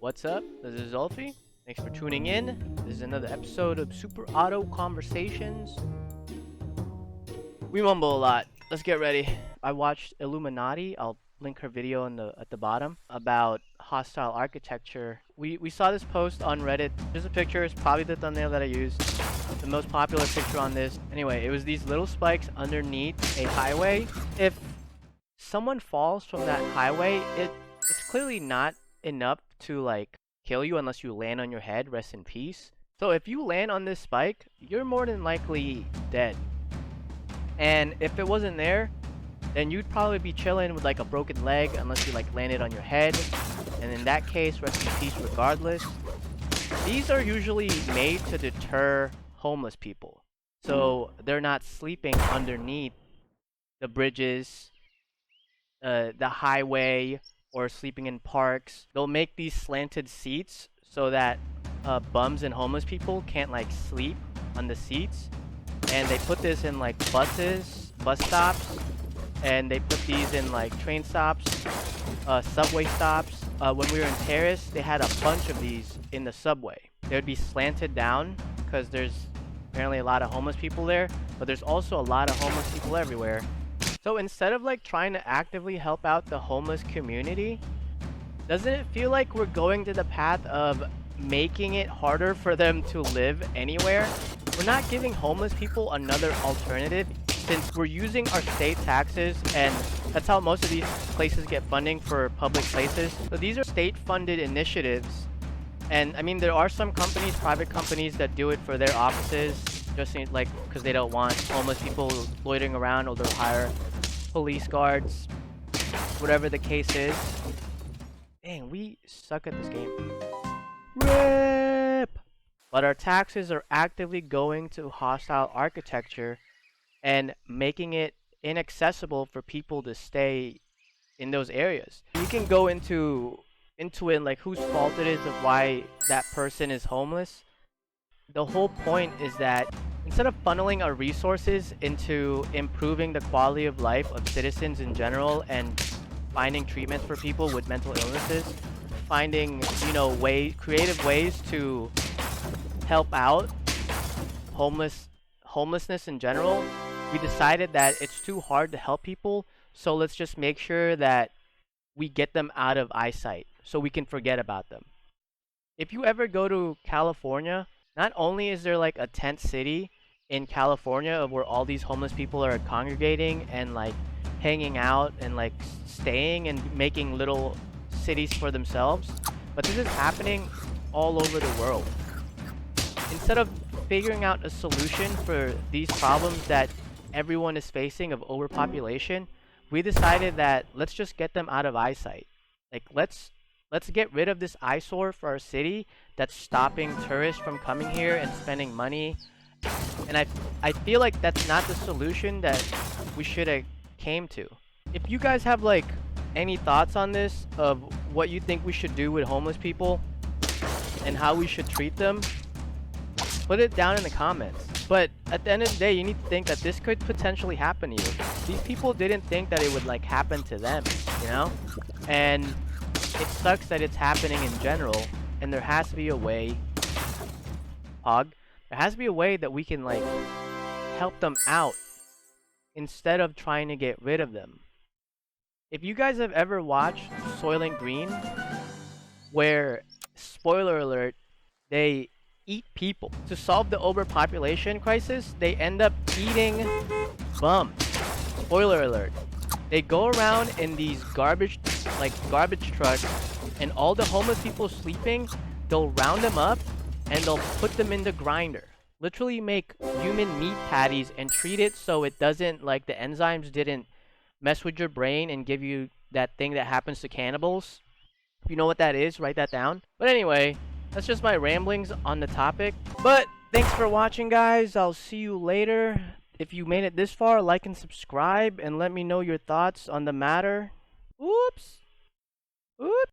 What's up? This is Zulfi. Thanks for tuning in. This is another episode of Super Auto Conversations. We mumble a lot. Let's get ready. I watched Illuminaughti. I'll link her video at the bottom about hostile architecture. We saw this post on Reddit. There's a picture. It's probably the thumbnail that I used. The most popular picture on this. Anyway, it was these little spikes underneath a highway. If someone falls from that highway, it's clearly not enough to like kill you unless you land on your head. Rest in peace. So if you land on this spike, you're more than likely dead. And if it wasn't there, then you'd probably be chilling with like a broken leg unless you like landed on your head. And in that case, rest in peace regardless. These are usually made to deter homeless people. So they're not sleeping underneath the bridges, the highway, or sleeping in parks. They'll make these slanted seats so that bums and homeless people can't like sleep on the seats. And they put this in like bus stops, and they put these in like train stops, subway stops. When we were in Paris, they had a bunch of these in the subway. They would be slanted down because there's apparently a lot of homeless people there, but there's also a lot of homeless people everywhere. So instead of like trying to actively help out the homeless community, doesn't it feel like we're going to the path of making it harder for them to live anywhere? We're not giving homeless people another alternative since we're using our state taxes, and that's how most of these places get funding for public places. So these are state-funded initiatives. And I mean, there are some companies, private companies, that do it for their offices, just like because they don't want homeless people loitering around, or they'll hire police guards, whatever the case is. Dang, we suck at this game. RIP! But our taxes are actively going to hostile architecture and making it inaccessible for people to stay in those areas. You can go into it like whose fault it is of why that person is homeless. The whole point is that instead of funneling our resources into improving the quality of life of citizens in general and finding treatments for people with mental illnesses, finding, creative ways to help out homelessness in general, we decided that it's too hard to help people, so let's just make sure that we get them out of eyesight so we can forget about them. If you ever go to California, not only is there like a tent city in California where all these homeless people are congregating and like hanging out and like staying and making little cities for themselves, but this is happening all over the world. Instead of figuring out a solution for these problems that everyone is facing of overpopulation, we decided that let's just get them out of eyesight. Like let's get rid of this eyesore for our city that's stopping tourists from coming here and spending money. And I feel like that's not the solution that we should have came to. If you guys have like any thoughts on this of what you think we should do with homeless people and how we should treat them, put it down in the comments. But at the end of the day, you need to think that this could potentially happen to you. These people didn't think that it would like happen to them, And it sucks that it's happening in general, and there has to be a way, there has to be a way that we can like help them out instead of trying to get rid of them. If you guys have ever watched Soylent Green, where, spoiler alert, they eat people. To solve the overpopulation crisis, they end up eating bums. Spoiler alert. They go around in these garbage trucks, and all the homeless people sleeping, they'll round them up and they'll put them in the grinder. Literally make human meat patties and treat it so it doesn't, like, the enzymes didn't mess with your brain and give you that thing that happens to cannibals. If you know what that is, write that down. But anyway, that's just my ramblings on the topic. But thanks for watching, guys. I'll see you later. If you made it this far, like and subscribe and let me know your thoughts on the matter. Oops. Oops.